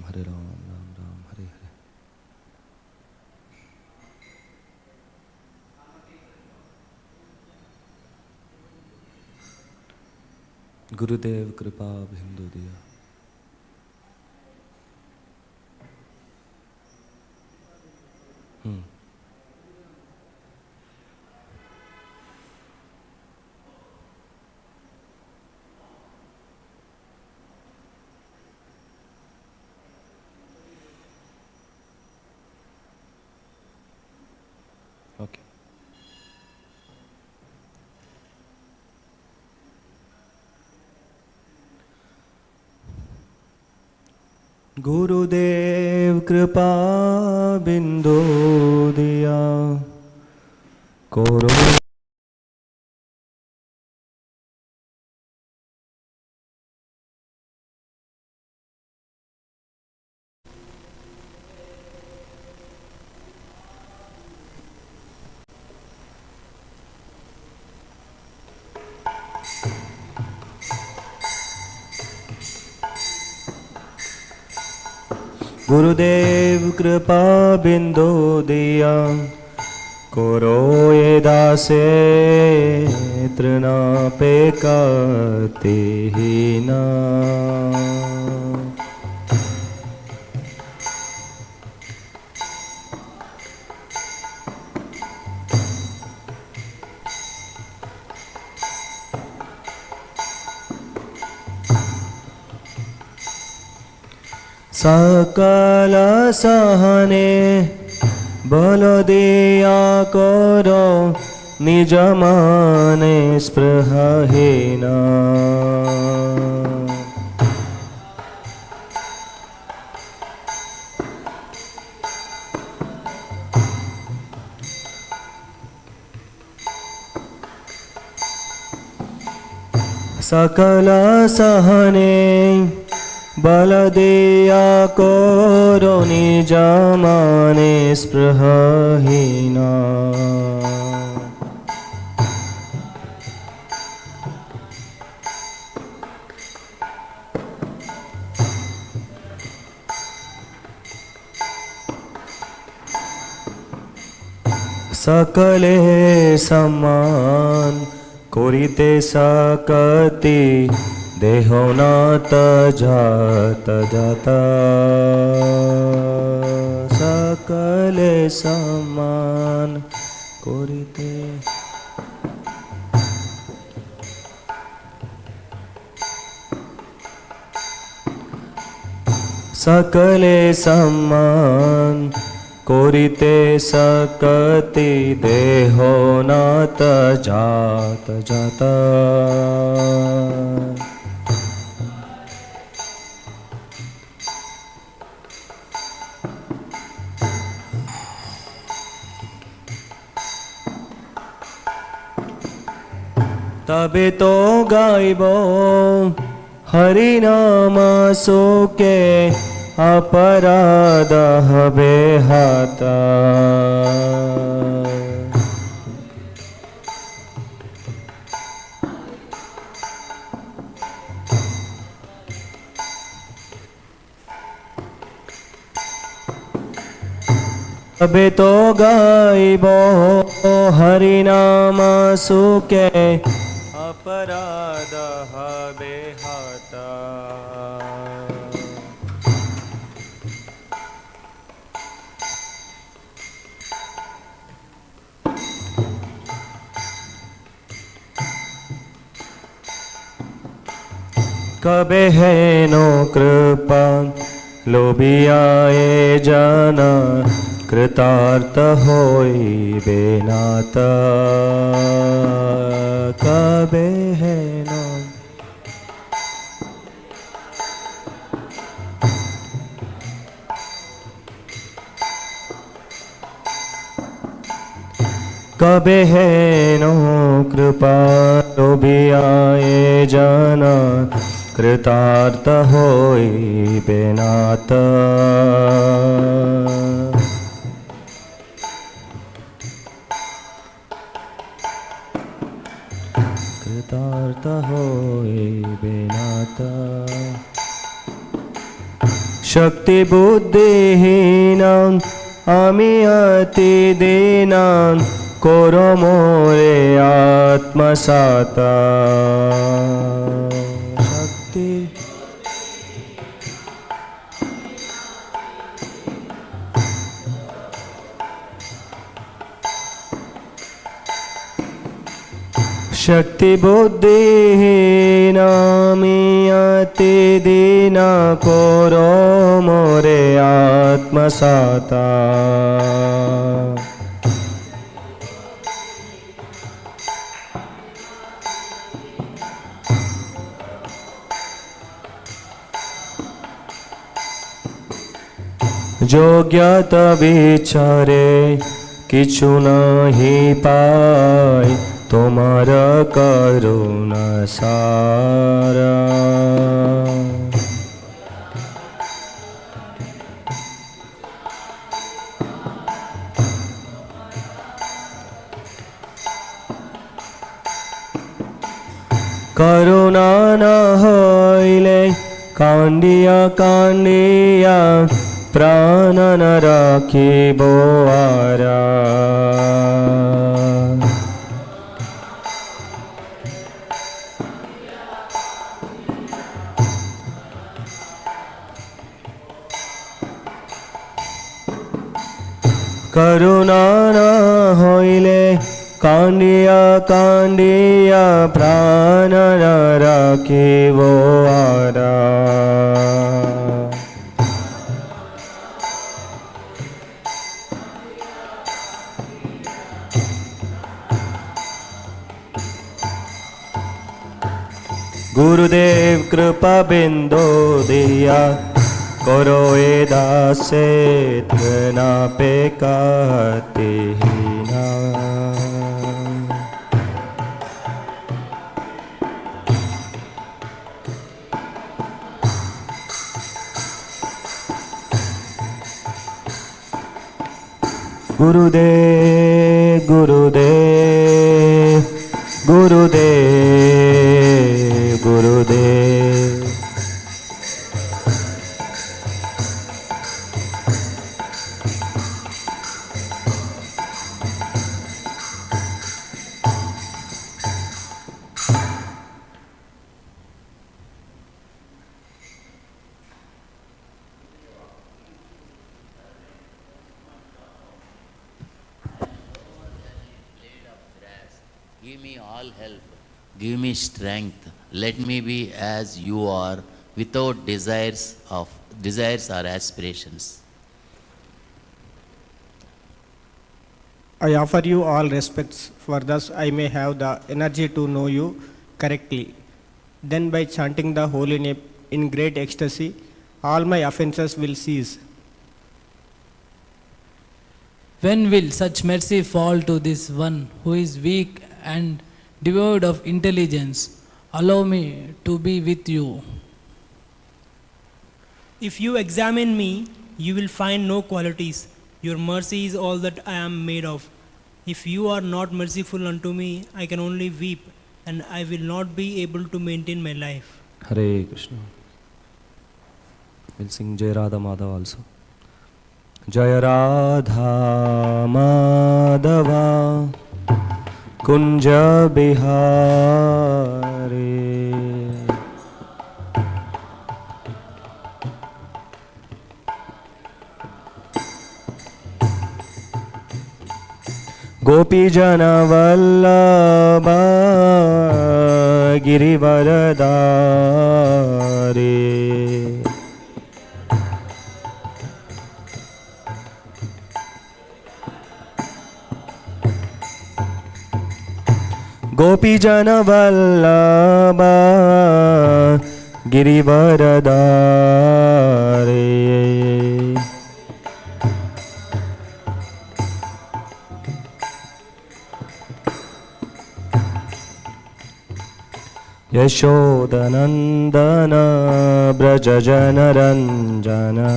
Hare Ram, Ram Ram, Hare Hare. Gurudev Kripa Bhindu Diya. Okay. Gurudev Kripa Bindu Diya Koro Gurudev Kripa Bindu Diya Koro Yedase Trina Pekati Hina Sakala Sahane Bala Diya Koro Nijamane Sprahahina Sakala Sahane Bala Diya Koro Nijamane Sprahahina Sakale Saman Korite Sakati Dehonata Jata Jata Sakale Saman Korite Sakale Saman Korite Sakati Dehonata Jata Jata तबे तो गाइबो हरि नाम सोके अपराध हबे हाता तबे तो गाइबो हरि नाम सुके अपराध हबे हाता कबे है नो कृपा लोभियाए जाना कृतार्थ होई बेनात कबे है नो कबे है नो कृपा लोभियाए जाना कृतार्थ होई बेनात कृतार्थ होई बेनात Shakti buddhihinam ami ati dinam koro more atmasata. Shakti Shakti buddhihinami ati dina koro more atmasata. Yogyata vichare kichu nahi pai Tomara karuna sara. Karuna na hoile kandiya kandiya prana na rakhibo ara. Karuna na hoile kandiya kandiya prana na rakhibo ara. Gurudev kripa bindo diya karo edase tna pe kahte na. Gurudev Gurudev Gurudev Gurudev. Give me all help, give me strength, let me be as you are, without desires or aspirations. I offer you all respects, for thus I may have the energy to know you correctly. Then by chanting the holy name in great ecstasy, all my offenses will cease. When will such mercy fall to this one who is weak and devoid of intelligence? Allow me to be with you. If you examine me, you will find no qualities. Your mercy is all that I am made of. If you are not merciful unto me, I can only weep, and I will not be able to maintain my life. Hare Krishna. We'll sing Jai Radha Madhava also. Jai Radha Madhava Kunja Bihari. Gopi Jana Vallabha Girivaradari. Gopi Jana Vallabha Girivaradari. Yashodanandana Brajajana Ranjana.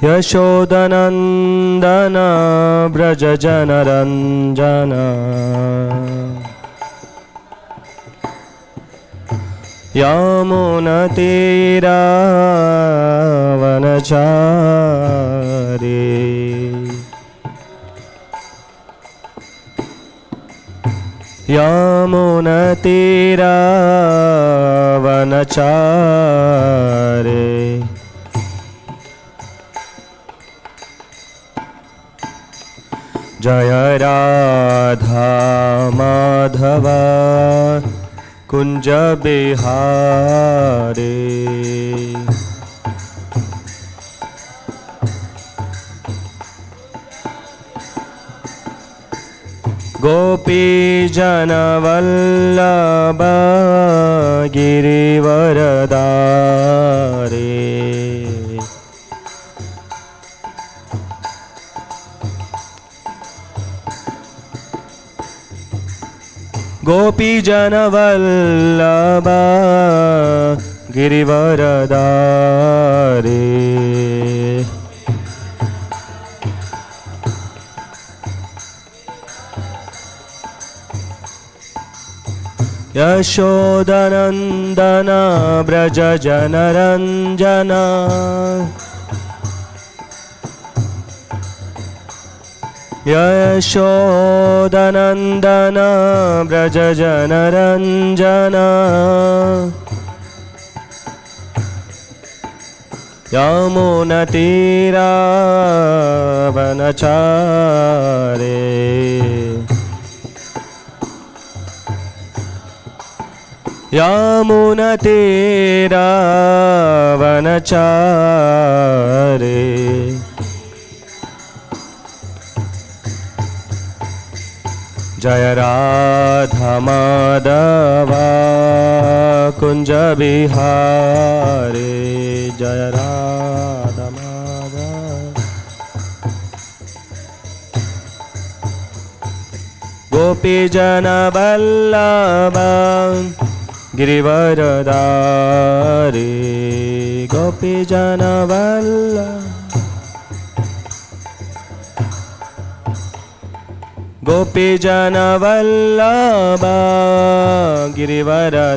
Yashodanandana Brajajana Ranjana. यामुनतीरावनचारे यामुनतीरावनचारे जय राधा माधव कुंज बिहारी गोपी जनवल्लभ गिरिवरदारी गोपी जनवल्लभ गिरिवरदारी यशोदनंदन ब्रज जनरंजना यशोदनंदन ब्रज जनरंजना यामुनतीरावनचारे यामुनतीरावनचारे जय राधा माधव कुंज बिहारी जय राधा माधव गोपी जन वल्लभ गिरिवरदारी गोपी जन वल्लभ गोपी जन वल्लभ गिरिवरदारी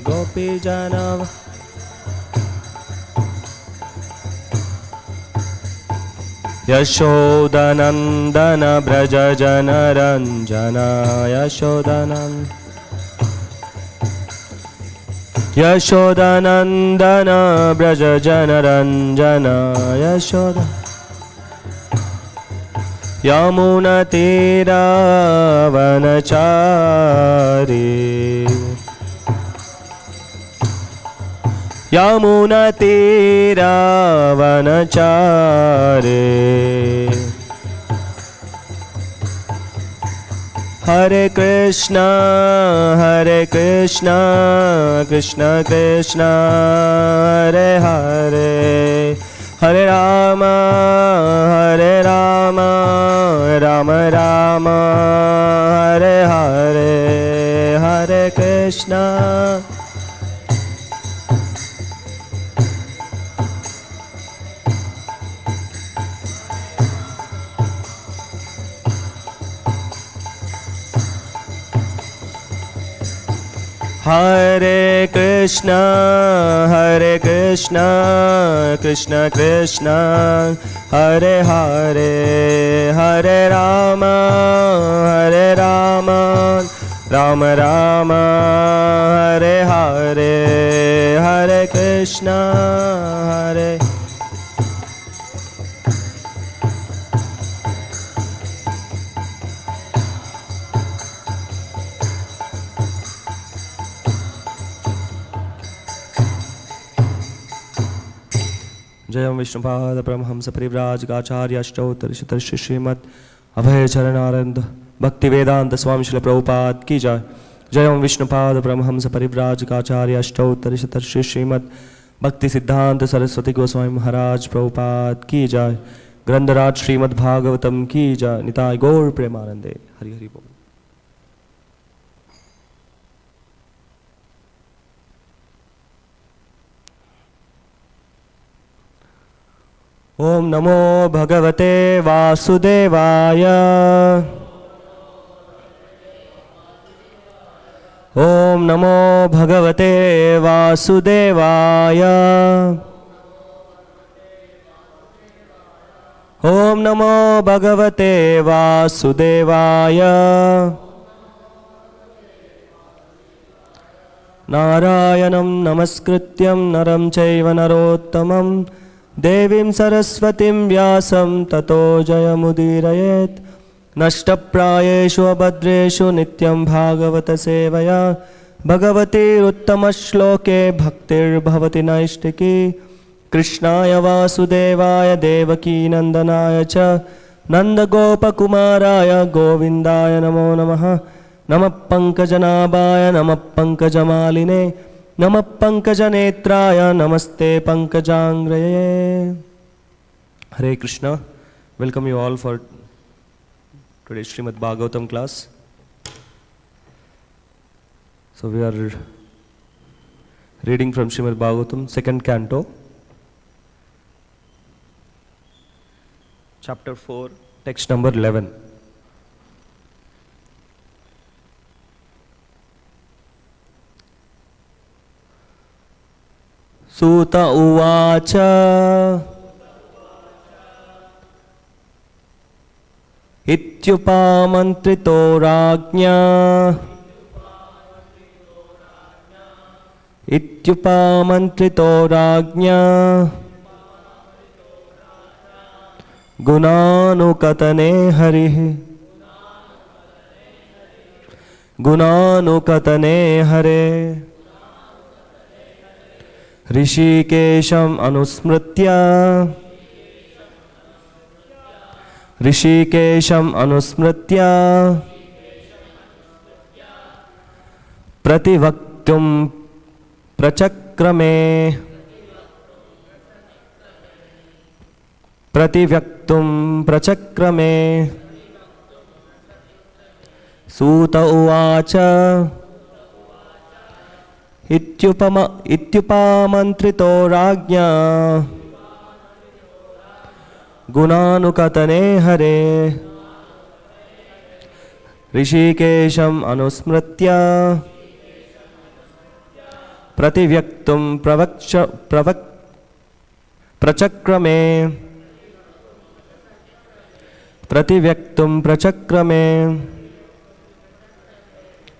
गोपी जन यशोदनंदन ब्रज जनरंजना यशोदनंदन ब्रज जनरंजना यशोदा यामुनतीरावनचारी यामुनतीरावनचारे हरे कृष्णा कृष्ण कृष्ण हरे हरे हरे राम राम राम हरे हरे हरे कृष्णा हरे कृष्णा कृष्ण कृष्ण हरे हरे हरे राम राम राम हरे हरे हरे कृष्णा हरे जयम विष्णुपाद परमहंस परिव्राजकाचार्य अष्टोत्तर श्रीमद अभय चरणानंद भक्ति वेदांत स्वामी श्रील प्रभुपाद की जय। जयम विष्णुपाद परमहंस परिव्राजकाचार्य अष्टोत्तर श्रीमद भक्ति सिद्धांत सरस्वती गोस्वामी महाराज प्रभुपाद की जय। ग्रंथराज श्रीमद्-भागवतम की जय। निताय गौर प्रेमानंदे। हरि हरि बोल। ओम नमो भगवते वासुदेवाय। Om Namo Bhagavate Vasudevaya. Om Namo Bhagavate Vasudevaya. Narayanam Namaskrityam Naram Chaiva Narottamam Devim Saraswatim Vyasam Tato Jayamudirayet Nashtaprayeshu Abhadreshu Nityam Bhagavata Sevaya Bhagavati Uttama-shloke Bhaktir Bhavati Naishtiki Krishnaya Vasudevaya Devaki Nandanaya Cha Nanda Gopa Kumaraya Govindaya Namo Namaha Namah Pankajanabhaya Namah Pankajamaline Namah Pankajanetraya Namaste Pankajangraye. Hare Krishna. Welcome you all for today's Śrīmad-Bhāgavatam class. So we are reading from Śrīmad-Bhāgavatam, second canto, chapter 4, text number 11. Suta uvacha ityupamantrito rajñā gunānukatane hare Rishikesham anusmritya prativaktum prachakrame Suta uvacha ityupamantrito rajñā gunānukatane hare Rishikesham anusmritya prativaktum prachakrame.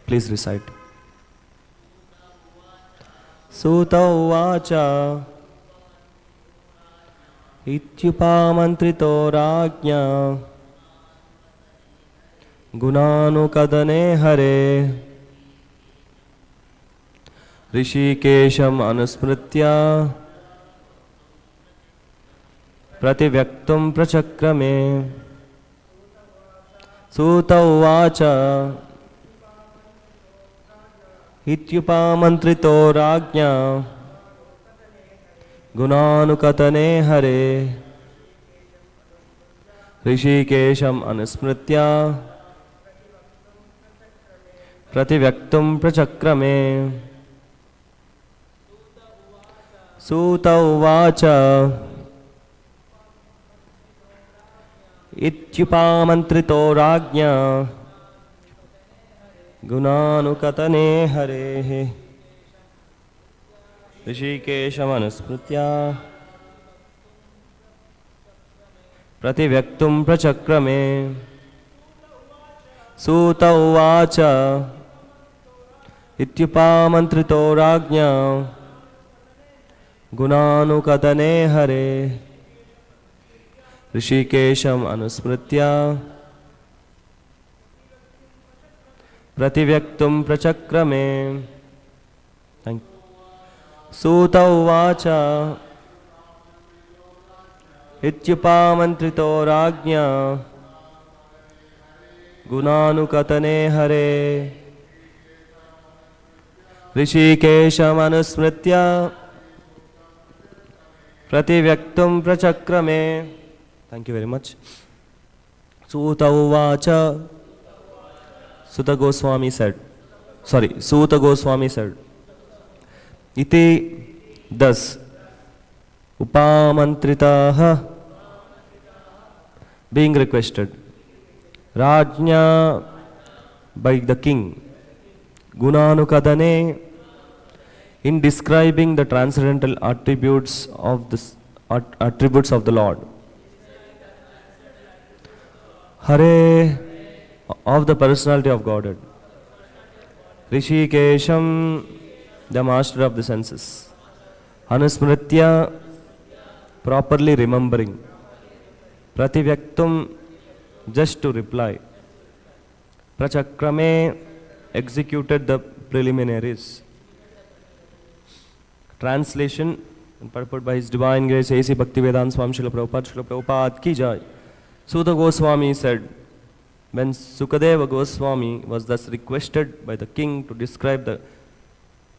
Please recite. Suta uvacha ityupamantrito rajñā gunānukatane hare Rishikesham anusmritya prativaktum prachakrame. Suta uvacha ityupamantrito rajñā gunānukatane hare Rishikesham anusmritya prativaktum prachakrame. Suta uvacha ityupamantrito rajñā gunānukatane hare Rishikesham anusmritya prativaktum prachakrame. Suta uvacha ityupamantrito rajñā gunānukatane hare Rishikesham anusmritya prativaktum prachakrame. Thank you. Suta uvacha ityupamantrito rajñā gunānukatane hare Rishikesham anusmritya prativaktum prachakrame. Thank you very much. Suta uvacha. Suta Goswami said, Iti, thus, upamantritaha, being requested, Rajñā, by the king, Gunanukadane, in describing the transcendental attributes of the Lord. Hare, of the personality of Godhead. Rishikesham, the master of the senses. Anusmritya, properly remembering. Prativyaktum, just to reply. Prachakrame, executed the preliminaries. Translation and purport by His Divine Grace A.C. Bhaktivedanta Swami Srila Prabhupada Ki Jai. Sukadeva Goswami said, when Sukadeva Goswami was thus requested by the king to describe the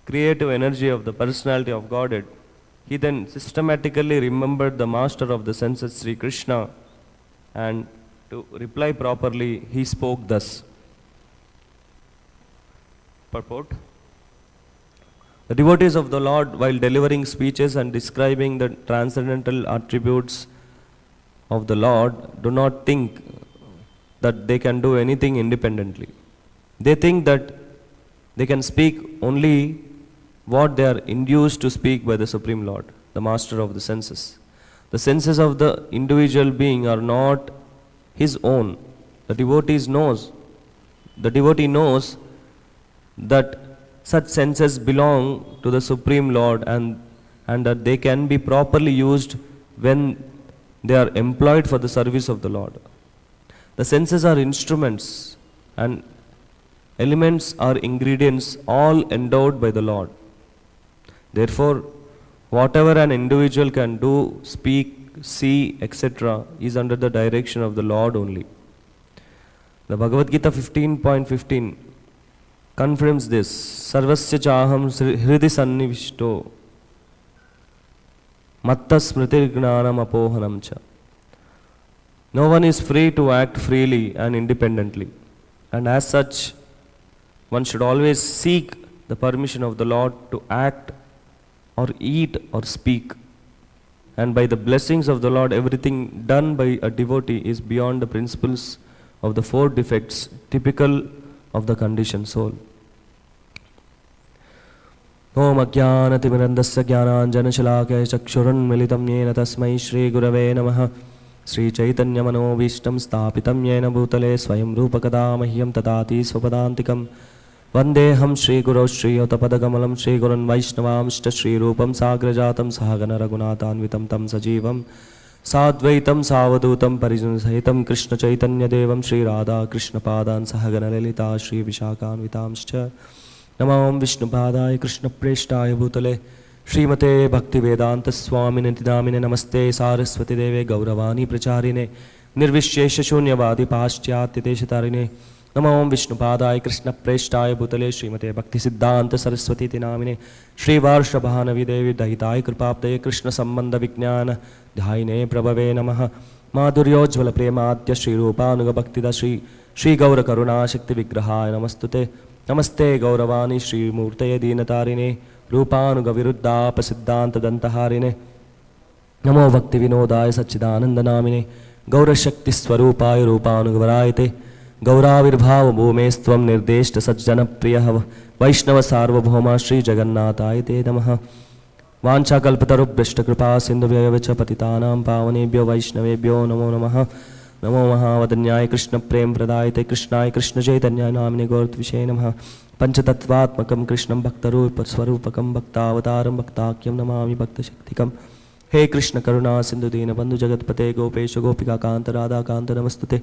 creative energy of the personality of Godhead, he then systematically remembered the master of the senses, Sri Krishna, and to reply properly, he spoke thus. Purport. The devotees of the Lord, while delivering speeches and describing the transcendental attributes of the Lord, do not think that they can do anything independently. They think that they can speak only what they are induced to speak by the Supreme Lord, the master of the senses. The senses of the individual being are not his own. The devotee knows that such senses belong to the Supreme Lord and that they can be properly used when they are employed for the service of the Lord. The senses are instruments and elements are ingredients, all endowed by the Lord. Therefore, whatever an individual can do, speak, see, etc. is under the direction of the Lord only. The Bhagavad Gita 15.15 confirms this. Sarvasya chaham hridi sannivishto matta smritir gnanam apohanam cha. No one is free to act freely and independently, and as such, one should always seek the permission of the Lord to act or eat or speak. And by the blessings of the Lord, everything done by a devotee is beyond the principles of the four defects typical of the conditioned soul. Om Ajnanatimirandasya Jnananjanashalakaya Chakshurunmilitam Yena Tasmai Shri Gurave Namaha Sri Chaitanya Manovishtam Stapitam Yena Bhutale Swayam Rupakada Mahyam Tadati Swapadantikam Vandeham Shri Guru Shri Yotapadagamalam Shri Gurun Vaishnavamshta Shri Rupam Sagrajatam Sahagana Raghunathanvitam Tam Sajivam Sadvaitam Savadutam Parijana Sahitam Krishna Chaitanya Devam Shri Radha Krishna Padan Sahagana Lalita Shri Vishakhanvitamscha Namam Vishnupadaya Krishna Preshtaya Bhutale Śrīmate Bhaktivedanta Swami Nitidamine Namaste Saraswati Deve Gauravani Pracharine Nirvishesha Shunyavadi Paschyatya Deshatarine Namam Vishnupadaya Krishna Preshtaya Bhutale Śrīmate Bhakti Siddhanta Saraswati Tinamine Shri Varshabhanavi Devi Dahitai Kripaptaye Krishna Sambandha Vijnana Dhaine Prabhave Namaha Madhuryojvala Premadya Shri Rupanuga Bhaktida Shri Gaura Karuna Shakti Vigrahaya Namastute Namaste Gauravani Shri Murtaye Dinatarine Rupanuga Viruddha Pasiddhanta Dantaharine Namo Bhakti Vinodaya Sachidananda Namine Gaura Shakti Swarupaya Rupanuga Varayate Gauravirbhava Bhumestvam Nirdeshta Sajjana Priyaha Vaishnava Sarvabhauma Shri Jagannathaya Te Namaha Vancha Kalpatarubhrishta Kripa Sindhuvyayavicha Patitanam Pavanebhyo Vaishnavebhyo Namo Namaha Namo Mahavadanyaya Krishna Prem Pradayate Krishnaya Krishna Chaitanya Namine Gauratvishaya Namaha Panchatattvatmakam Krishnam Bhaktarupa Swarupakam Bhaktavataram Bhaktakyam Namami Bhakta Shaktikam He Krishna Karuna Sindhu Dina Bandhu Jagatpate Gopesha Gopika Kanta Radha Kanta Namastute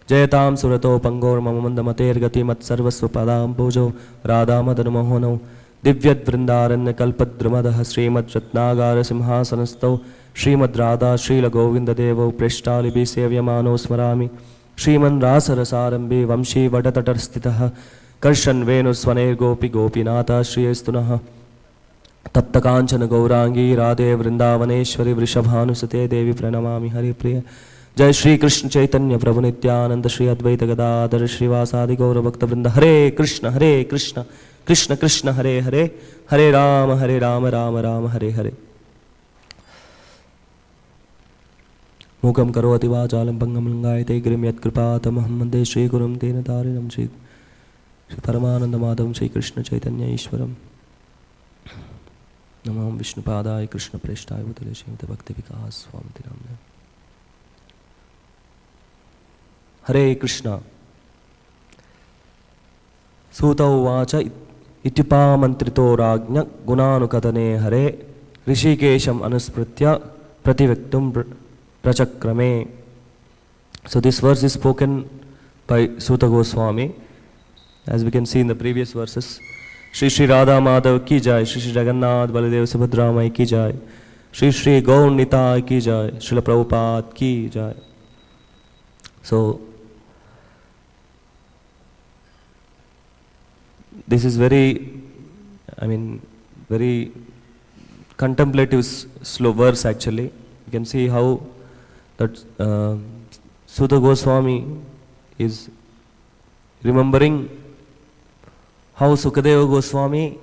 Jayatam Surato Pangor Mamamandamater Gati Mat Sarvasva Padam Bojo Radha Madan Mohono Divyat Vrindaranya Kalpadramadaha Srimad Ratnagara Simhasanasto Srimad Radha Srila Govinda Devo Preshtalibi Sevyamano Smarami Sriman Rasarasarambi Vamshi Vadatatarstitaha Karshan Venu Swaner Gopi Gopinata Shriyastunaha Tapta Kanchana Gaurangi Radhe Vrindavaneshwari Vrishabhanusate Devi Pranamami Hari Priya Jai Shri Krishna Chaitanya Prabhu Nityananda Shri Advaita Gadadhar Srivasadi Gaura Bhakta Vrinda Hare Krishna Krishna Krishna Hare Hare Hare Rama Rama Rama Hare Hare Mukam Karoti Vachalam Pangam Langayate Grim Yat Kripatam Muhammade Shri Gurum Tena Tarinam Shri Shri Paramananda Madhavam Shri Krishna Chaitanya Ishwaram Namam Vishnu Padaya Krishna Preshtaya Bhutale Srimad Bhakti Vikas Swamiti Namne Hare Krishna Suta Uvacha Ityupamantrito Rajna Gunanukatane Hare Rishikesham Anuspritya Prativektum Prachakrame. So this verse is spoken by Sukadeva Goswami, as we can see in the previous verses. Shri Shri Radha Madhav ki jai, Shri Shri Jagannath Baladev Subhadra Mai ki jai, Shri Shri Gaur Nitai ki jai, Srila Prabhupada ki jai. So this is very contemplative slow verse actually. You can see how that Sukadeva Goswami is remembering how Sukadeva Goswami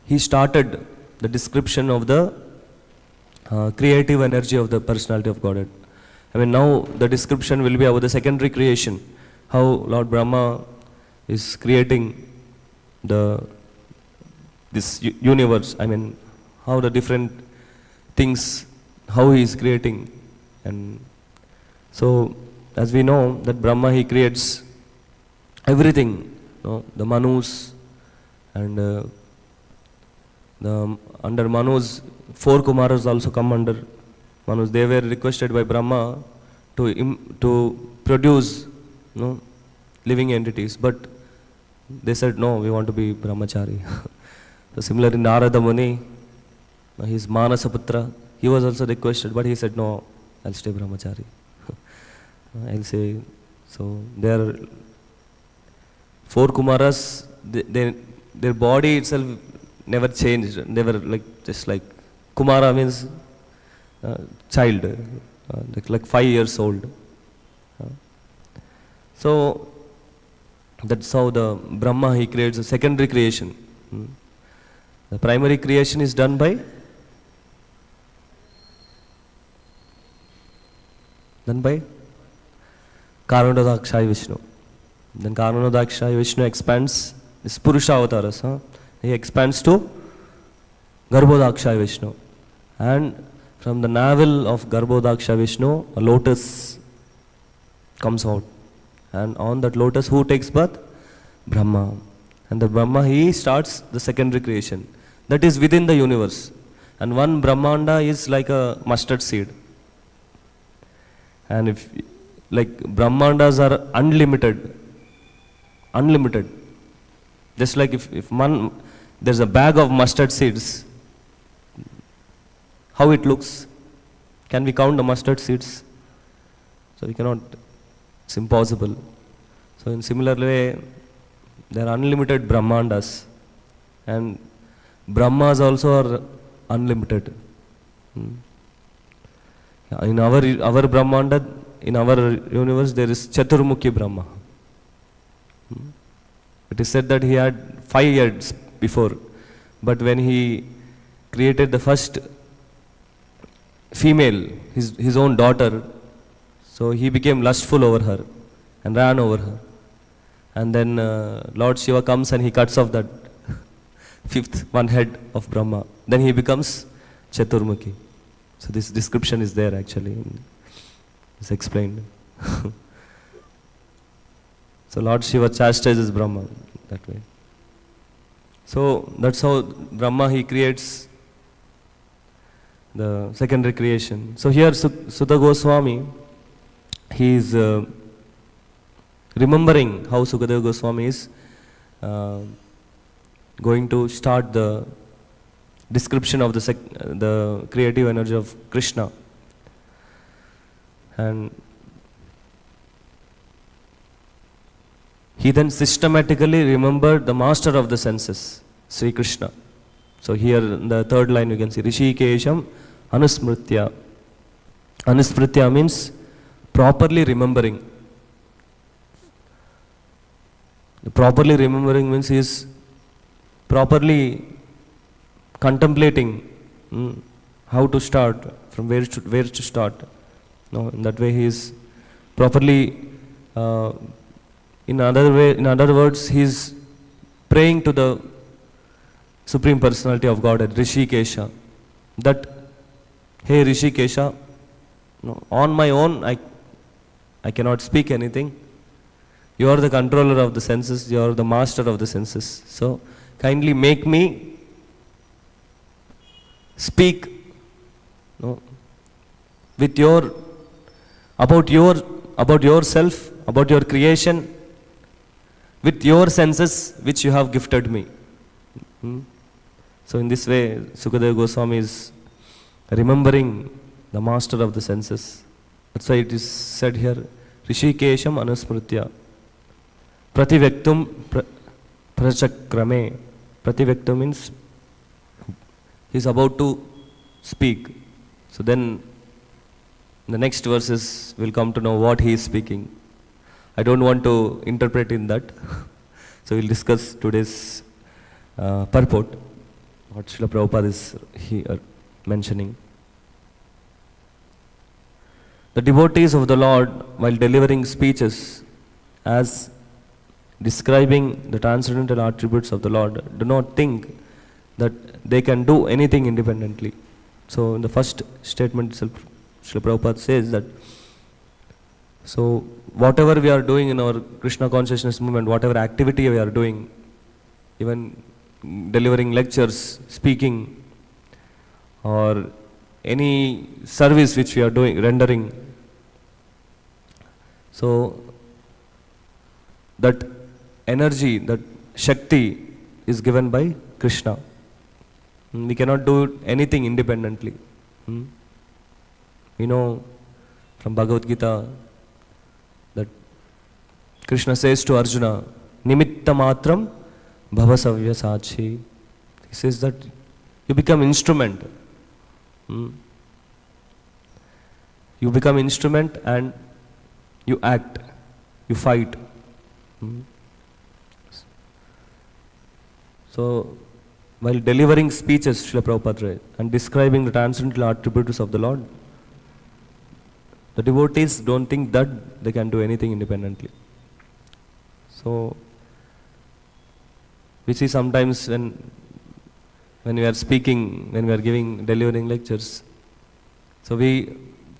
he started the description of the creative energy of the personality of Godhead. Now the description will be about the secondary creation, how Lord Brahma is creating this universe. How the different things, how he is creating. And so, as we know that Brahma, he creates everything, the Manus, and under Manus, 4 Kumaras also come under Manus. They were requested by Brahma to produce living entities, but they said no, we want to be brahmachari. So similarly, Narada Muni, his Manasaputra, he was also requested, but he said no, I'll stay brahmachari. I'll say, so there are 4 Kumaras, their body itself never changed. They were just like Kumara means child, like 5 years old. So that's how the Brahma, he creates a secondary creation. The primary creation is done by Karanodakshaya Vishnu. Then Karanodakshaya Vishnu expands this Purusha avatars. He expands to Garbhodakshaya Vishnu. And from the navel of Garbhodakshaya Vishnu, a lotus comes out. And on that lotus, who takes birth? Brahma. And the Brahma, he starts the secondary creation. That is within the universe. And one Brahmanda is like a mustard seed. And if, Brahmandas are unlimited. Just like if there's a bag of mustard seeds, how it looks? Can we count the mustard seeds? So we cannot. It's impossible. So in similar way, there are unlimited Brahmandas, and Brahmas also are unlimited. In our Brahmanda, in our universe, there is Chaturmukhi Brahma. It is said that he had 5 heads before, but when he created the first female, his own daughter, so he became lustful over her and ran over her. And then Lord Shiva comes and he cuts off that 5th one head of Brahma. Then he becomes Chaturmukhi. So this description is there actually. It's explained. So Lord Shiva chastises Brahma that way. So that's how Brahma, he creates the secondary creation. So here Sukadeva Goswami, he is remembering how Sukadeva Goswami is going to start the description of the creative energy of Krishna. And he then systematically remembered the master of the senses, Sri Krishna. So here in the 3rd line you can see Rishikesham Anusmritya. Anusmritya means properly remembering. Properly remembering means he is properly contemplating how to start, from where to start. In that way he is properly in other words, he is praying to the Supreme Personality of Godhead, Rishikesha, that, hey Rishikesha, no, on my own I cannot speak anything. You are the controller of the senses, you are the master of the senses. So kindly make me speak, no, with about yourself, about your creation, with your senses which you have gifted me. So in this way, Sukadeva Goswami is remembering the master of the senses. That's why it is said here, Rishikesham anusmritya prativektum prachakrame. Prativektum means he is about to speak. So then the next verses will come to know what he is speaking. I don't want to interpret in that. So we'll discuss today's purport, what Srila Prabhupada is here mentioning. The devotees of the Lord, while delivering speeches as describing the transcendental attributes of the Lord, do not think that they can do anything independently. So in the first statement itself, Srila Prabhupada says that, so whatever we are doing in our Krishna consciousness movement, whatever activity we are doing, even delivering lectures, speaking, or any service which we are doing, rendering, so that energy, that Shakti is given by Krishna. We cannot do anything independently. We know from Bhagavad Gita that Krishna says to Arjuna, Nimitta matram bhavasavya sachi. He says that you become instrument. You become instrument and you act, you fight. So while delivering speeches, Srila Prabhupada, and describing the transcendental attributes of the Lord, the devotees don't think that they can do anything independently. So we see sometimes when we are speaking, when we are delivering lectures, so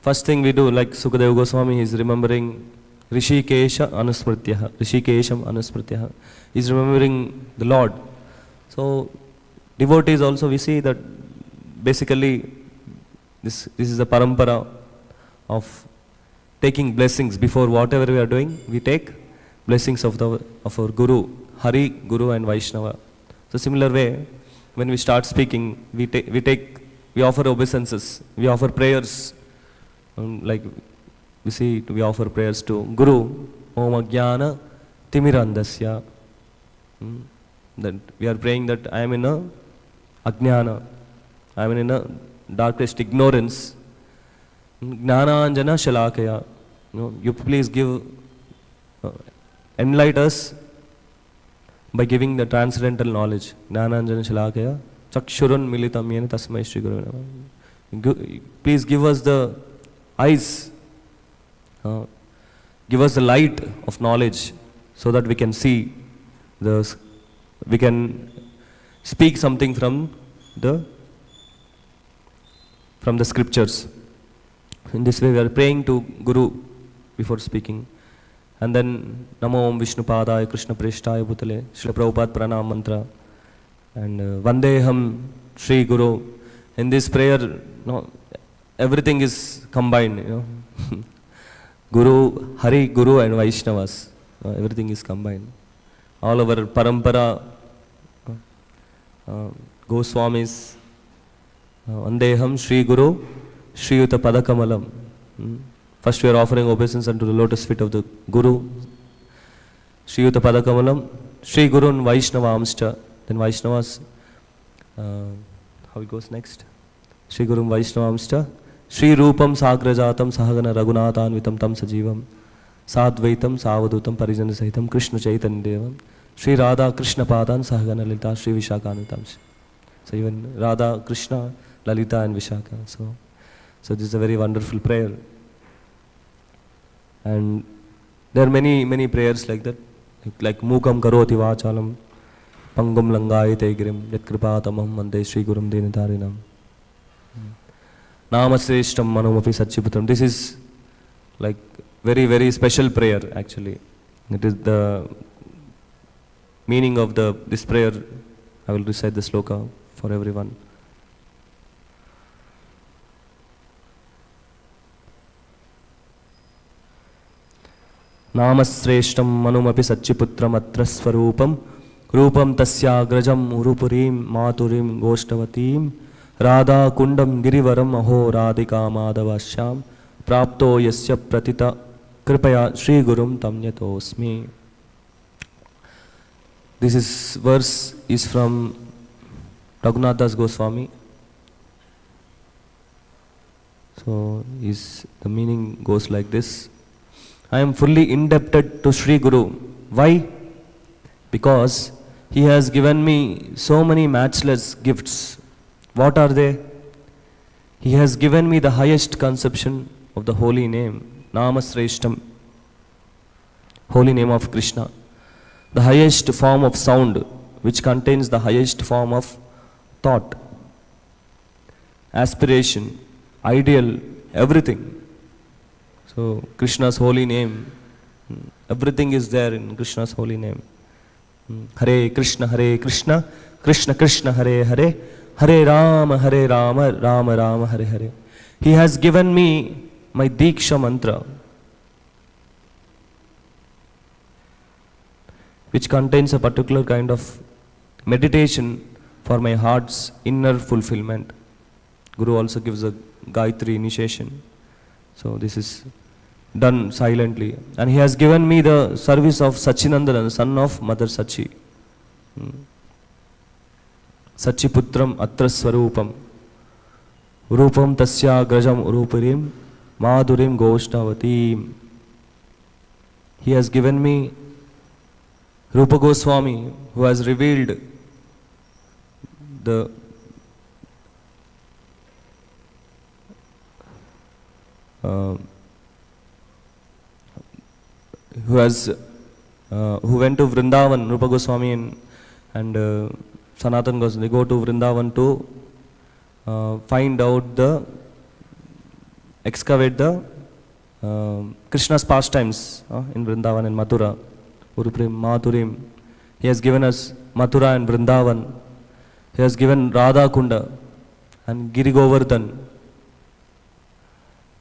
first thing we do, like Sukadeva Goswami is remembering Rishikesham anusmritya. He is remembering the Lord. So devotees also, we see that basically this is a parampara of taking blessings before whatever we are doing. We take blessings of our Guru, Hari, Guru and Vaishnava. So similar way, when we start speaking, we offer obeisances, we offer prayers, like we see we offer prayers to Guru, Om Ajnana Timirandasya. That we are praying that I am in a Ajnana, I am in a darkest ignorance. Jnananjana Shalakaya. You please enlighten us by giving the transcendental knowledge. Jnananjana Shalakaya. Chakshurun militam yena tasmai Shri Guru Namah. Please give us the eyes, give us the light of knowledge so that we can see, we can speak something from the scriptures. In this way we are praying to Guru before speaking. And then Namo Om Vishnu Padaya Krishna Preshtaya Bhutale, Srila Prabhupada Pranam Mantra, and Vandeham Shri Guru. In this prayer, everything is combined. Guru, Hari, Guru and Vaishnavas. Everything is combined. All our parampara, Goswamis, Vandeham Shri Guru, Shri Yuta Padakamalam. First we are offering obeisance unto the lotus feet of the Guru, Shri Yuta Padakamalam, Shri Guru and Vaishnavamscha. Then Vaishnavas, how it goes next? Shri Guru Vaishnavamscha, Shri Rupam Sagrajatam Sahagana Raghunathanvitam Tam Sajivam, Sadvaitam Savadutam Parijana Sahitam Krishna Chaitanya Devam, Shri Radha Krishna Padan Sahagana Lalita Shri Vishakanutam. So even Radha, Krishna, Lalita and Vishaka. So this is a very wonderful prayer. And there are many prayers like that. like Mukam Karoti Vachalam, Pangum Langayate Girim, Yatkripatamam Vande Sri Gurum Dinitarinam. Namasreshtam Manumapi Satchiputram. This is like very, very special prayer actually. It is the meaning of this prayer. I will recite the sloka for everyone. Namasreshtam Manumapi Satchiputram Atra Swarupam Rupam Tasyagrajam Urupurim Maturim Goshtavatim Radha Kundam Girivaram Aho Radhika Madhavashyam Prapto Yasya Pratita Kripaya Sri Gurum Tamnyatosmi. This verse is from Radhanath Goswami. So the meaning goes like this. I am fully indebted to Sri Guru. Why? Because he has given me so many matchless gifts. What are they? He has given me the highest conception of the holy name, Namasreshtam, holy name of Krishna. The highest form of sound, which contains the highest form of thought, aspiration, ideal, everything. So Krishna's holy name, everything is there in Krishna's holy name. Hare Krishna, Krishna Krishna, Hare Hare, Hare Rama, Rama Rama, Hare Hare. He has given me my Diksha mantra, which contains a particular kind of meditation for my heart's inner fulfillment. Guru also gives a Gayatri initiation. So this is done silently. And he has given me the service of Sachinandana, son of Mother Sachi. Sachiputram Atra Swarupam Rupam Tasya Grajam Urupurim Madhurim Goshtavatim. He has given me Rupa Goswami, who has revealed the who went to Vrindavan, Rupa Goswami and Sanatan Goswami. They go to Vrindavan to find out excavate the Krishna's pastimes in Vrindavan and Mathura. Urupurim, Madhurim. He has given us Mathura and Vrindavan. He has given Radha Kunda and Giri Govardhan.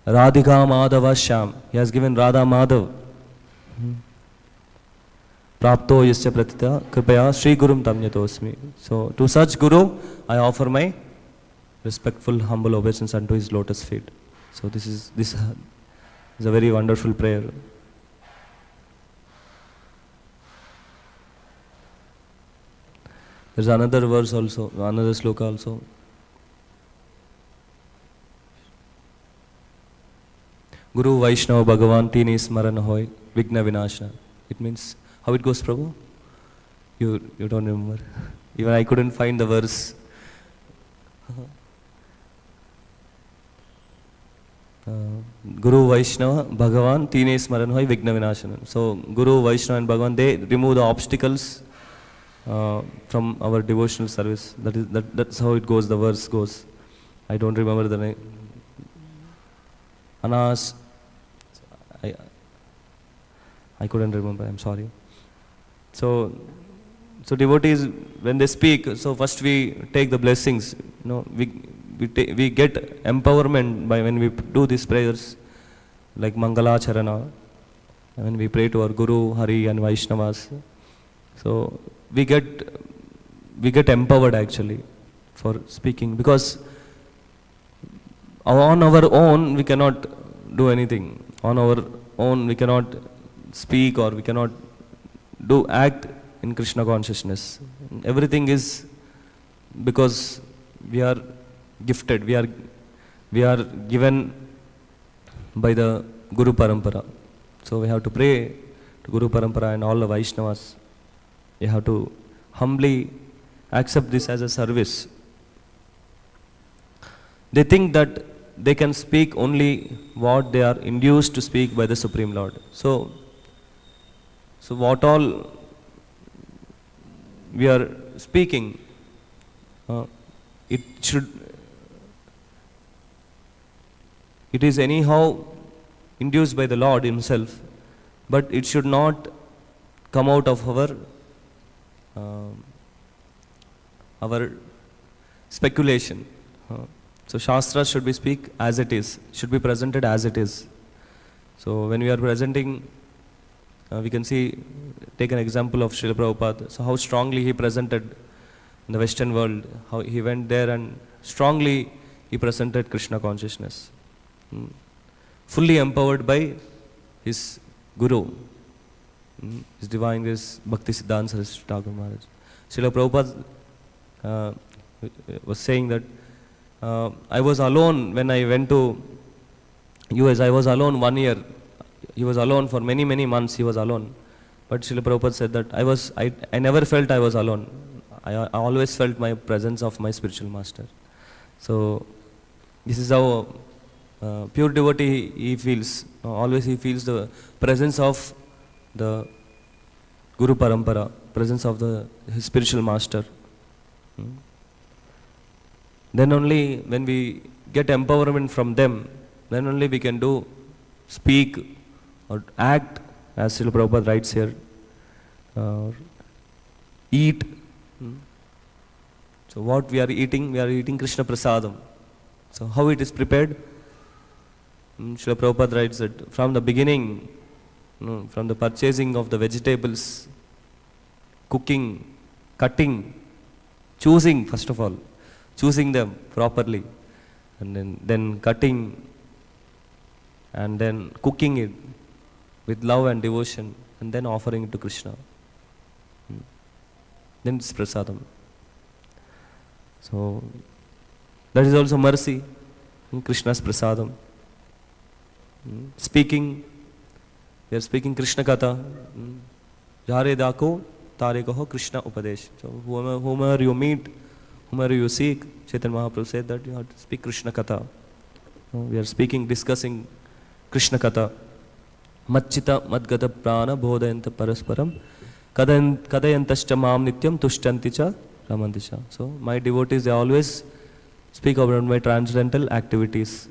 Radhika Madhava Shyam. He has given Radha Madhav. Prapto Yasya Pratita Kripaya Sri Gurum Tamnyatosmi. So to such Guru, I offer my respectful, humble obeisance unto his lotus feet. So this is a very wonderful prayer. There's another verse also, another sloka also. Guru Vaishnava Bhagavan Tini Smarana Hoy Vigna Vinashana. It means, how it goes, Prabhu? You don't remember. Even I couldn't find the verse. Guru Vaishnava Bhagavan Tini Smarana Hoy Vigna Vinashana. So Guru, Vaishnava and Bhagavan, they remove the obstacles from our devotional service. That's how it goes, the verse goes. I don't remember the name. Anas, I couldn't remember, I'm sorry. So devotees, when they speak, so first we take the blessings. We get empowerment by when we do these prayers, like Mangala Charana, when we pray to our Guru, Hari and Vaishnavas. So we get empowered actually for speaking, because on our own we cannot do anything. On our own we cannot speak, or we cannot act in Krishna consciousness. Everything is because we are gifted, we are given by the Guru Parampara. So we have to pray to Guru Parampara and all the Vaishnavas. You have to humbly accept this as a service. They think that they can speak only what they are induced to speak by the Supreme Lord. So So what all we are speaking, it is anyhow induced by the Lord Himself, but it should not come out of our speculation. So Shastra should be speak as it is, should be presented as it is. So when we are presenting, we can see, take an example of Srila Prabhupada. So how strongly he presented in the Western world, how he went there and strongly he presented Krishna consciousness. Fully empowered by his Guru, his divine grace, Bhakti Siddhanta Saraswati Thakur Maharaj. Srila Prabhupada was saying that I was alone when I went to US. I was alone 1 year. He was alone for many, many months. He was alone. But Srila Prabhupada said that I never felt I was alone. I always felt my presence of my spiritual master. So this is how pure devotee he feels. Always he feels the presence of the Guru Parampara, presence of his spiritual master. Then only when we get empowerment from them, then only we can speak or act, as Srila Prabhupada writes here, eat. So what we are eating Krishna Prasadam. So how it is prepared? Srila Prabhupada writes that from the beginning, from the purchasing of the vegetables, cooking, cutting, choosing, first of all, choosing them properly, and then cutting, and then cooking it with love and devotion, and then offering it to Krishna. Then it's prasadam. So that is also mercy, Krishna's prasadam. Speaking, we are speaking Krishna Katha. Jare dako, tare kaho Krishna Upadesh. So whomever you meet, whomever you seek, Chaitanya Mahaprabhu said that you have to speak Krishna Katha. We are discussing Krishna Katha. Machita madgata prana bodhayanta parasparam kadayantascha mam nityam tushtanticha ramantisha. So my devotees, they always speak about my transcendental activities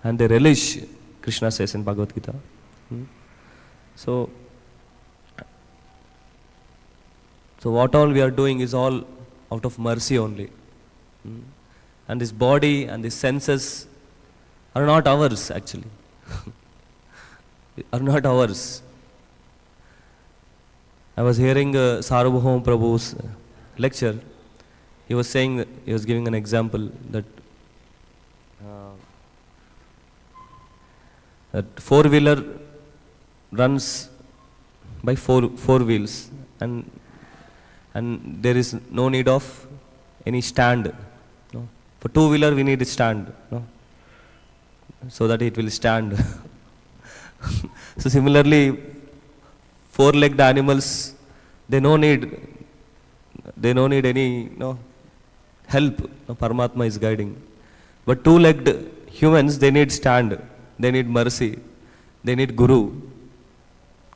and they relish, Krishna says in Bhagavad Gita. So what all we are doing is all out of mercy only. And this body and these senses are not ours actually. Are not ours. I was hearing Sarvabhauma Prabhu's lecture. He was saying, he was giving an example that four-wheeler runs by four wheels, and there is no need of any stand. No? For two-wheeler we need a stand, no? So that it will stand. So similarly, four-legged animals, they no need any help. No, Paramatma is guiding. But two-legged humans, they need stand. They need mercy. They need Guru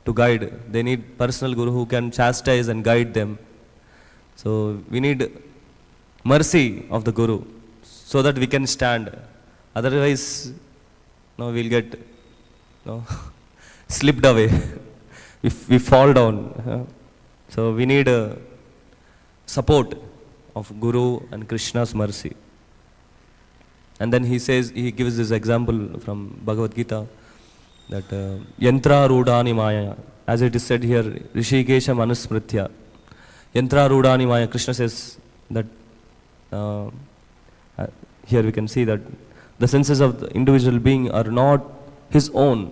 to guide. They need personal Guru who can chastise and guide them. So we need mercy of the Guru so that we can stand. Otherwise, we'll get slipped away. We fall down. So we need support of Guru and Krishna's mercy. And then he gives this example from Bhagavad Gita that yantra rudani maya, as it is said here, Rishikesha manusmritya. Yantra rudani maya, Krishna says that here we can see that the senses of the individual being are not his own.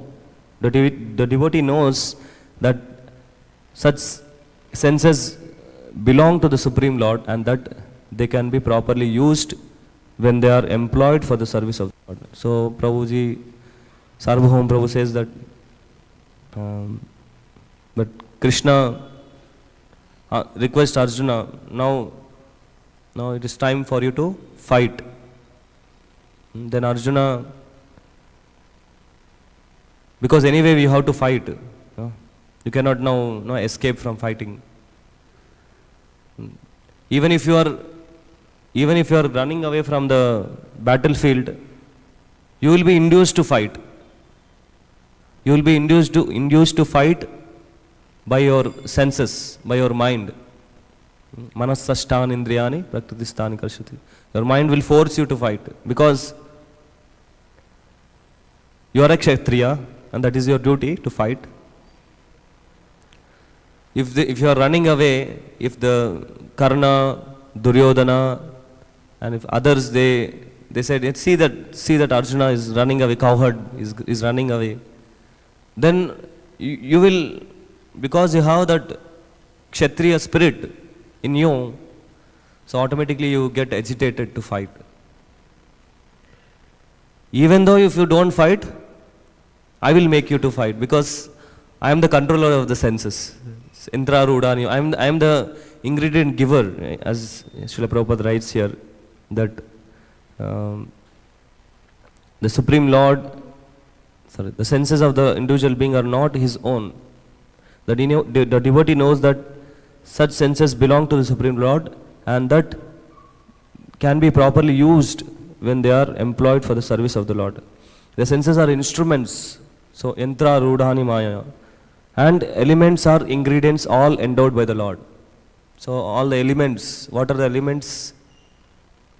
The devotee knows that such senses belong to the Supreme Lord and that they can be properly used when they are employed for the service of the Lord. So Prabhuji, Sarvabhauma Prabhu says that but Krishna requests Arjuna, now it is time for you to fight. Then Arjuna, because anyway we have to fight. You cannot now escape from fighting. Even if you are running away from the battlefield, you will be induced to fight. You will be induced to fight by your senses, by your mind. Manasashtan indriyani prakritistani karshati. Your mind will force you to fight because you are a kshatriya and that is your duty to fight. If you are running away, if the Karna, Duryodhana and if others they said, see that Arjuna is running away, cowherd is running away, then you will, because you have that kshatriya spirit in you, so automatically you get agitated to fight. Even though if you don't fight, I will make you to fight because I am the controller of the senses. Intra Rudani, I am the ingredient giver, as Srila Prabhupada writes here, that the Supreme Lord, the senses of the individual being are not his own. The devotee knows that such senses belong to the Supreme Lord and that can be properly used when they are employed for the service of the Lord. The senses are instruments, so yantra rudhani maya, and elements are ingredients all endowed by the Lord. So all the elements, what are the elements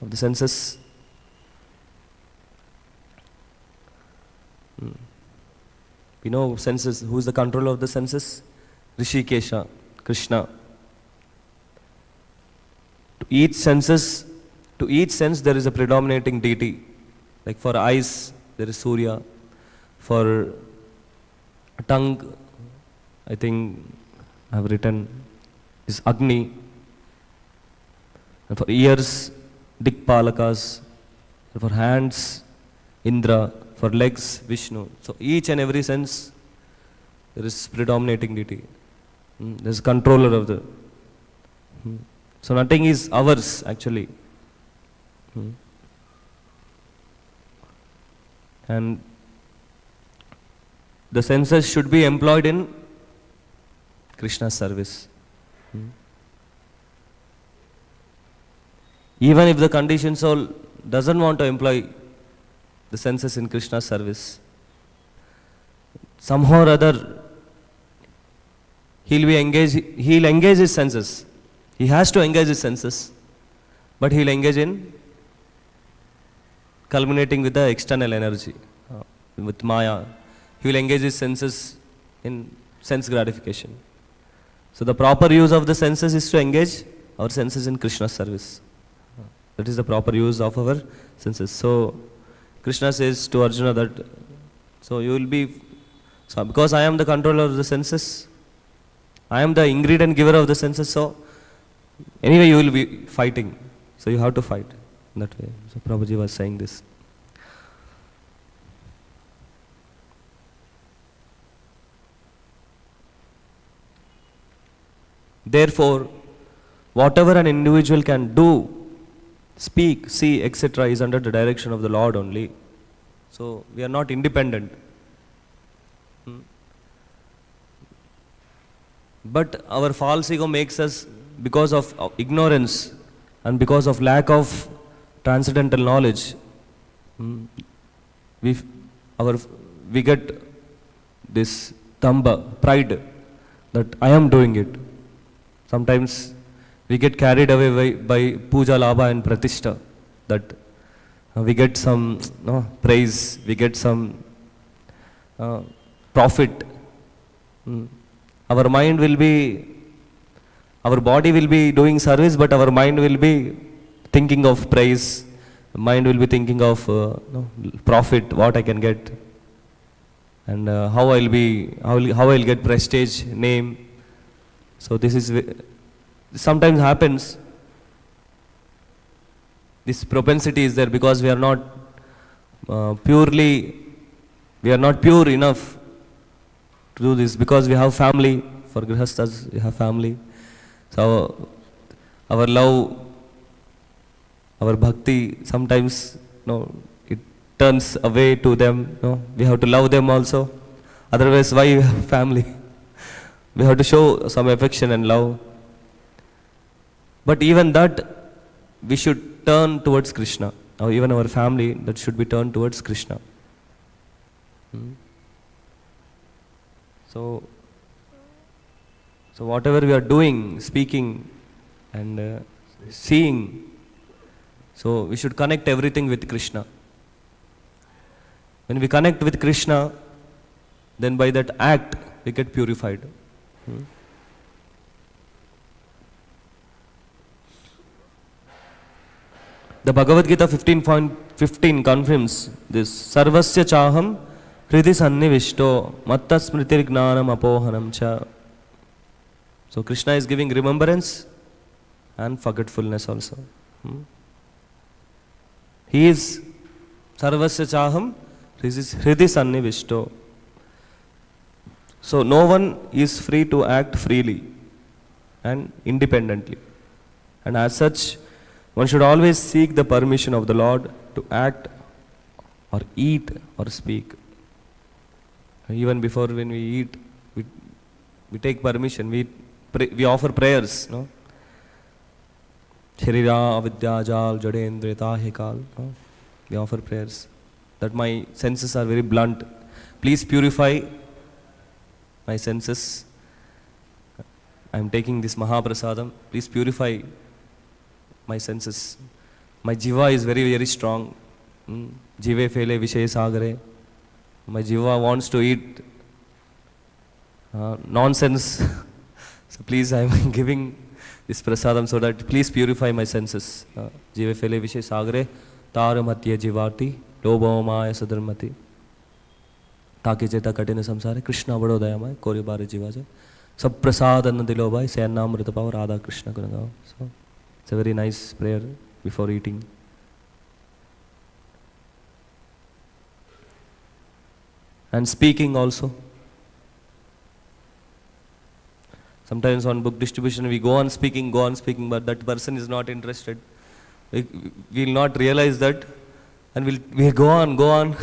of the senses? We know senses, who is the controller of the senses? Rishikesha, Krsna. To each sense there is a predominating deity. Like for eyes, there is Surya. For tongue, I think I have written, is Agni. And for ears, Dikpalakas. And for hands, Indra. For legs, Vishnu. So each and every sense, there is predominating deity. There is controller of the. So nothing is ours actually. And the senses should be employed in Krishna's service. Even if the conditioned soul doesn't want to employ the senses in Krishna's service, somehow or other he'll engage his senses. He has to engage his senses, but he'll engage in culminating with the external energy, with Maya. He will engage his senses in sense gratification. So the proper use of the senses is to engage our senses in Krishna's service. That is the proper use of our senses. So Krishna says to Arjuna that, so you will be, so because I am the controller of the senses, I am the ingredient giver of the senses, so anyway you will be fighting. So you have to fight in that way. So Prabhuji was saying this. Therefore, whatever an individual can do, speak, see, etc. is under the direction of the Lord only. So we are not independent. But our false ego makes us, because of ignorance and because of lack of transcendental knowledge, we get this damba, pride, that I am doing it. Sometimes we get carried away by puja, labha and pratishtha, that we get some praise, we get some profit. Our mind will be, our body will be doing service, but our mind will be thinking of praise, mind will be thinking of profit, what I can get, and how I'll get prestige, name. So this is, sometimes happens, this propensity is there because we are not pure enough to do this, because we have family. For grihasthas, we have family. So our love, our bhakti, sometimes it turns away to them. We have to love them also. Otherwise, why we have family? We have to show some affection and love. But even that, we should turn towards Krishna. Or even our family, that should be turned towards Krishna. So whatever we are doing, speaking and seeing, so we should connect everything with Krishna. When we connect with Krishna, then by that act, we get purified. The Bhagavad Gita 15.15 confirms this. Sarvasya chaham hridi sannivishto matta smritir gnanam apohanam cha. So Krishna is giving remembrance and forgetfulness also. He is sarvasya chaham hridi sannivishto. So no one is free to act freely and independently. And as such, one should always seek the permission of the Lord to act or eat or speak. Even before when we eat, we take permission, we offer prayers. No? Sharira avidyajal jadendrita hekal. We offer prayers. That my senses are very blunt. Please purify my senses. I am taking this Mahaprasadam. Please purify my senses. My jiva is very, very strong. Jive fele vishay sagare. My jiva wants to eat nonsense. So please, I am giving this prasadam so that please purify my senses. Jive fele vishay sagare. Taramatya jivati. Lobha maya sadharmati. ताकि चेता कठिन संसार कृष्ण बड़ो दयामय कोरि बारे जीवा जाए सब प्रसाद अन्न दिलो भाई सैन्नामृत पाव राधा कृष्ण गुण गाओ. So it's a very nice prayer before eating. And speaking also. Sometimes on book distribution we go on speaking, but that person is not interested. We will not realize that, and we'll go on.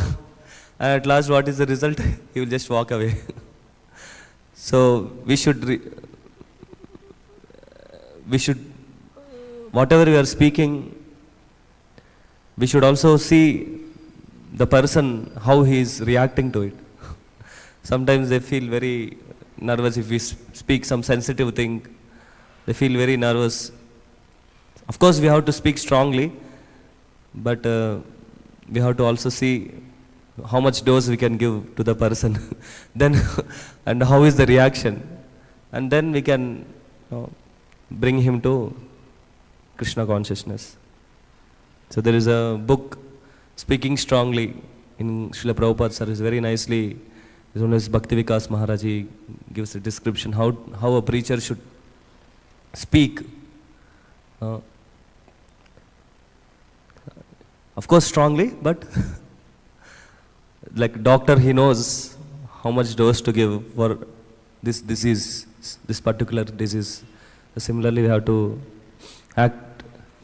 And at last, what is the result? He will just walk away. So we should, whatever we are speaking, we should also see the person, how he is reacting to it. Sometimes they feel very nervous if we speak some sensitive thing. They feel very nervous. Of course, we have to speak strongly, but we have to also see how much dose we can give to the person. Then, and how is the reaction, and then we can bring him to Krishna consciousness. So there is a book, Speaking Strongly, in Srila Prabhupada sir is very nicely, his own is Bhakti Vikas Maharaji gives a description how a preacher should speak. Of course strongly, but like doctor, he knows how much dose to give for this disease, this particular disease. Similarly, we have to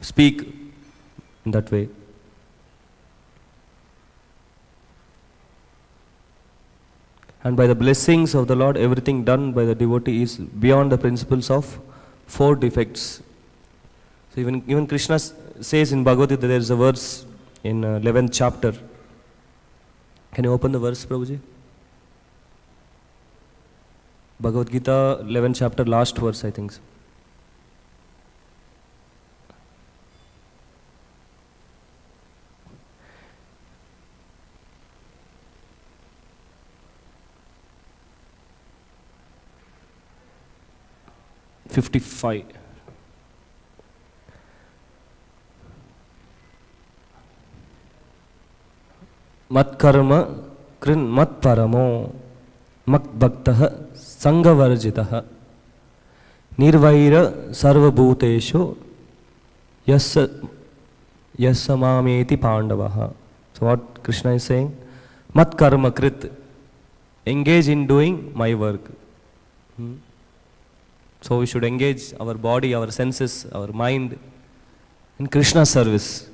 speak in that way. And by the blessings of the Lord, everything done by the devotee is beyond the principles of 4 defects. So even Krishna says in Bhagavad Gita, there is a verse in 11th chapter. Can you open the verse, Prabhuji? Bhagavad Gita, 11th chapter, last verse, I think so. $55. Mat karma krin mat paramo mat bhaktah sangavarjitah nirvaira sarva bhuteshu yasamameti pandavaha. So what Krishna is saying? Mat karma krit. Engage in doing my work. So we should engage our body, our senses, our mind in Krishna's service.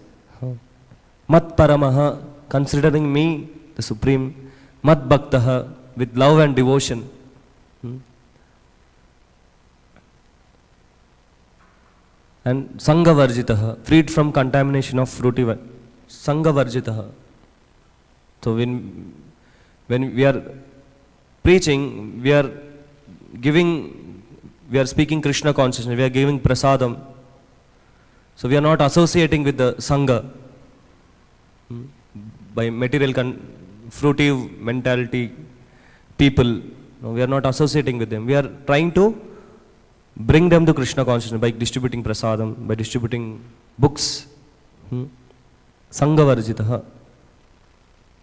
Mat paramaha, considering me the supreme. Mat bhaktaha, with love and devotion. And Sanghavarjitaha, freed from contamination of fruity wine. Sanghavarjitaha. So when we are preaching, we are speaking Krishna consciousness, we are giving prasadam. So we are not associating with the Sangha by material fruity mentality people. No, we are not associating with them. We are trying to bring them to Krishna consciousness by distributing prasadam, by distributing books. Sanghavarjitaha.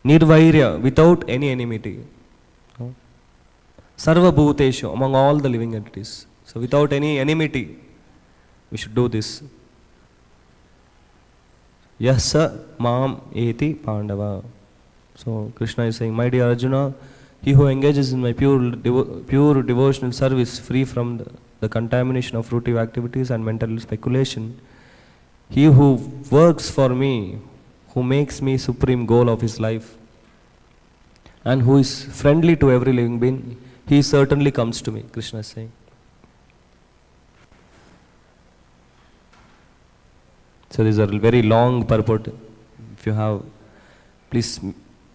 Nirvairya, without any enmity. Sarva bhuteshu, among all the living entities. So without any enmity, we should do this. Yasa mam eti pandava. So Krishna is saying, my dear Arjuna, he who engages in my pure devotional service, free from the contamination of fruitive activities and mental speculation, he who works for me, who makes me supreme goal of his life, and who is friendly to every living being, he certainly comes to me, Krishna is saying. So these are very long purport. If you have, please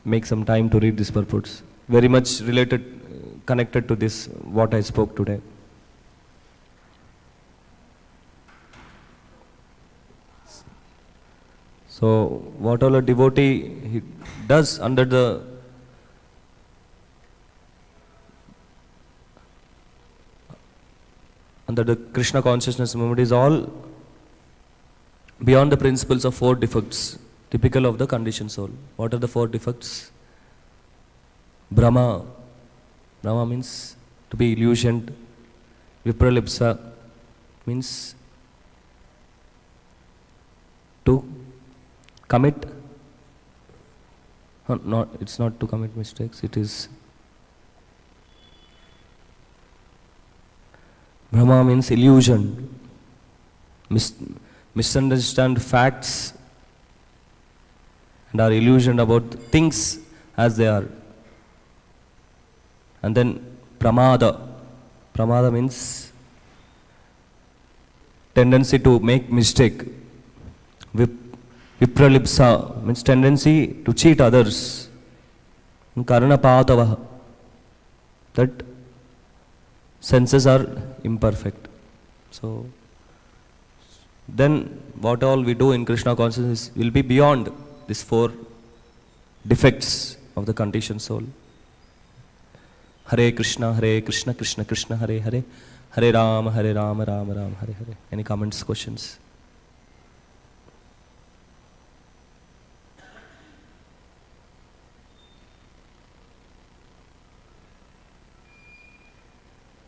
make some time to read these purports. Very much related, connected to this, what I spoke today. So whatever devotee he does under the Krishna consciousness movement is all beyond the principles of 4 defects typical of the conditioned soul. What are the 4 defects? Brahma. Brahma means to be illusioned. Vipralipsa means to commit. It's not to commit mistakes. It is Brahma means illusion. Misunderstand facts and are illusioned about things as they are. And then pramada. Pramada means tendency to make mistake. Vipralipsa means tendency to cheat others. Karanapatavaha, that senses are imperfect. So then what all we do in Krishna consciousness will be beyond these 4 defects of the conditioned soul. Hare Krishna, Krishna Krishna, Hare Hare, Hare Rama, Rama Rama, Hare Hare. Any comments, questions?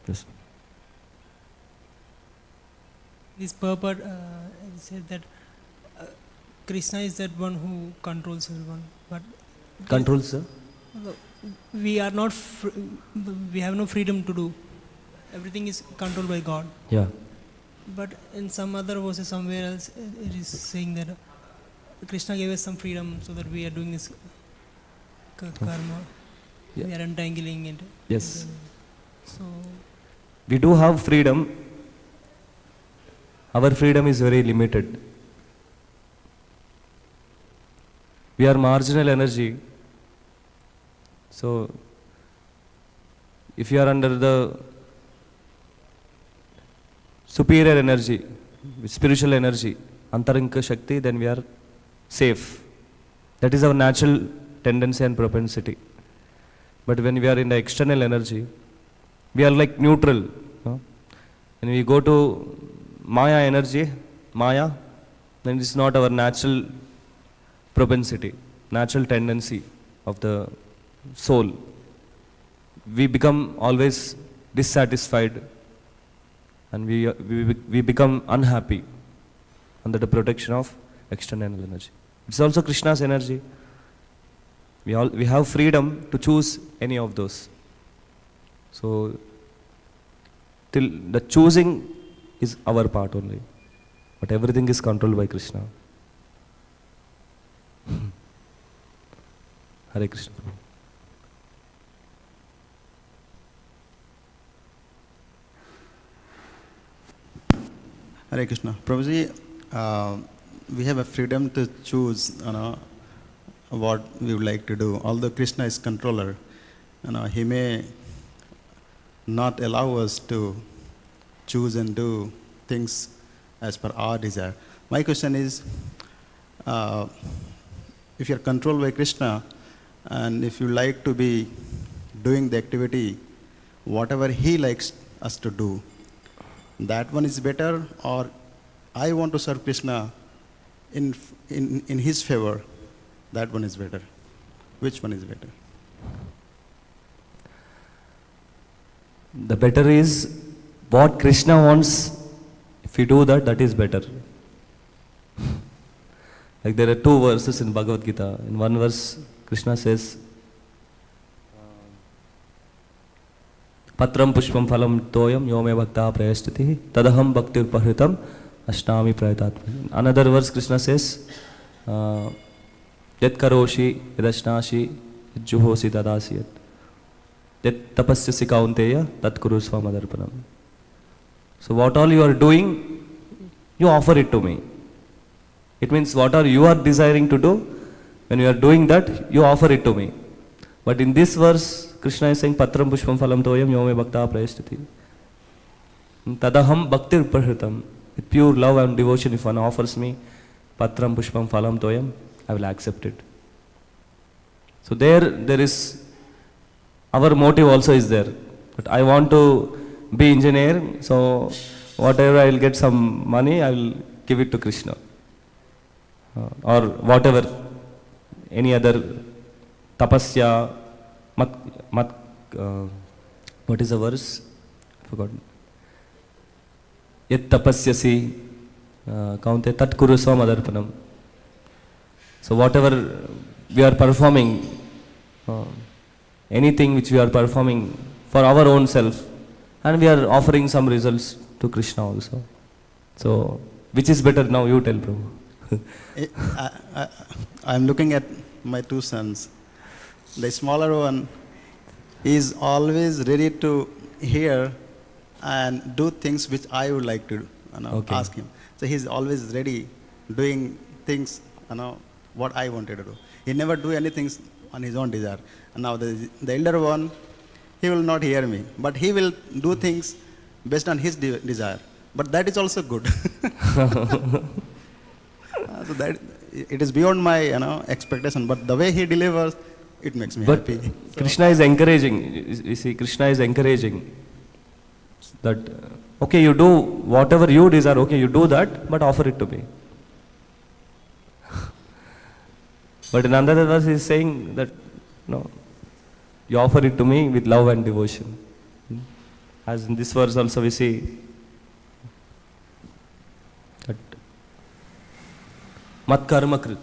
Yes. This purport said that Krishna is that one who controls everyone, but Controls, sir? we are not. We have no freedom to do. Everything is controlled by God. Yeah. But in some other verses, somewhere else, it is saying that Krishna gave us some freedom so that we are doing this karma. Yeah. We are untangling it. Yes. So We do have freedom. Our freedom is very limited. We are marginal energy. So, if you are under the superior energy, spiritual energy, Antarinka Shakti, then we are safe. That is our natural tendency and propensity. But when we are in the external energy, we are like neutral. No? When we go to Maya energy, Maya, then it is not our natural propensity, natural tendency of the soul. We become always dissatisfied and we become unhappy under the protection of external energy. It's also Krishna's energy. We have freedom to choose any of those. So, till the choosing is our part only, but everything is controlled by Krishna. Hare Krishna. Hare Hare Krishna. Prabhuji, we have a freedom to choose, what we would like to do. Although Krishna is controller, he may not allow us to choose and do things as per our desire. My question is, if you are controlled by Krishna, and if you like to be doing the activity, whatever he likes us to do, that one is better, or I want to serve Krishna in his favor, that one is better. Which one is better? The better is what Krishna wants. If you do that, that is better. Like there are two verses in Bhagavad Gita. In one verse, Krishna says, Patram pushpam phalam toyam yome bhakta prayashtiti tadaham bhaktir pahritam ashnami prayatatma. Another verse, Krishna says, Yat karoshi yadashnashi juhosi tadasiyat. Yat tapasyasi kaunteya tat kuru swamadarpanam. So what all you are doing, you offer it to me. It means what are you are desiring to do, when you are doing that, you offer it to me. But in this verse, Krishna is saying, Patram pushpam phalam toyam yome bhakta prayashtiti. Tadaham bhaktir prahritam. With pure love and devotion, if one offers me Patram pushpam phalam toyam, I will accept it. So there is, our motive also is there. But I want to be engineer, so whatever I will get some money, I will give it to Krishna. Or whatever, any other tapasya, what is the verse? I forgot. Yat tapasyasi kaunte tat kuru swamadarpanam. So whatever we are performing, anything which we are performing for our own self, and we are offering some results to Krishna also. So which is better now? You tell, Prabhu. I'm looking at my two sons. The smaller one is always ready to hear and do things which I would like to ask him. So he's always ready doing things, what I wanted to do. He never do anything on his own desire. And now the elder one, he will not hear me, but he will do things based on his desire. But that is also good. So that it is beyond my expectation, but the way he delivers, it makes me happy. Krishna is encouraging. You see, Krishna is encouraging that okay, you do whatever you desire. Okay, you do that, but offer it to me. But in another verse, he is saying that no, you offer it to me with love and devotion. As in this verse also we see that mat karma krit.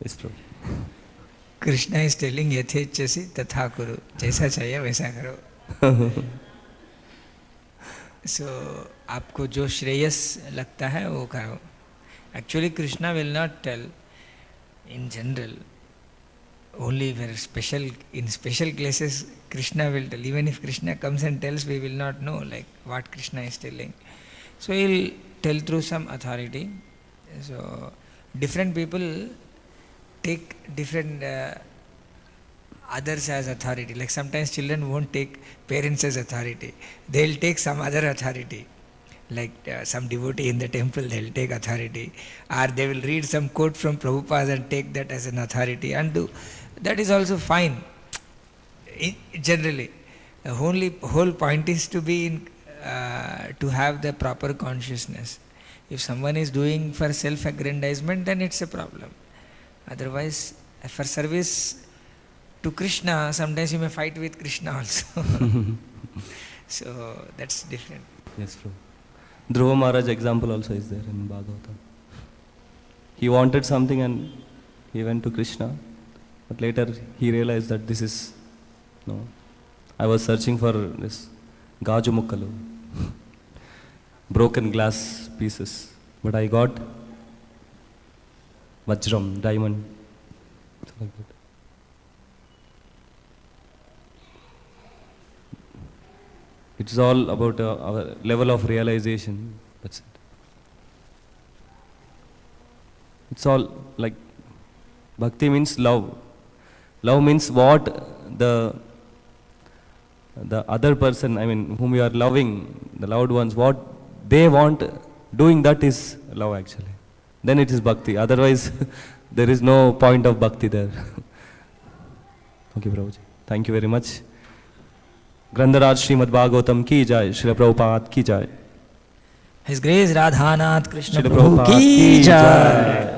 Yes, Prabhu. Krishna is telling yathechasi tatha kuru. Jaisa chahiye वैसा करो. So आपको जो श्रेयस लगता है वो करो. Actually Krishna will not tell in general. Only where in special cases Krishna will tell. Even if Krishna comes and tells, we will not know like what Krishna is telling. So he will tell through some authority. So different people take different others as authority. Like sometimes children won't take parents as authority. They'll take some other authority. Like some devotee in the temple, they'll take authority. Or they will read some quote from Prabhupada and take that as an authority and do. That is also fine. Generally, the whole point is to be in, to have the proper consciousness. If someone is doing for self-aggrandizement, then it's a problem. Otherwise, for service to Krishna, sometimes you may fight with Krishna also. So that's different. Yes, Prabhu. Dhruva Maharaj example also is there in Bhagavatam. He wanted something and he went to Krishna, but later he realized that this is, no, I was searching for this Gaju Mukkalu, broken glass pieces, but I got Vajram, diamond, like that. It's all about our level of realization. That's it. It's all like bhakti means love. Love means what the other person, I mean, whom you are loving, the loved ones, what they want, doing that is love actually. Then it is bhakti. Otherwise, there is no point of bhakti there. Okay, Prabhuji. Thank you very much. Grandharaj Śrīmad-Bhāgavatam ki jai, Srila Prabhupada ki jai. His Grace Radhanath Krishna Srila Prabhu Prabhupada ki jai.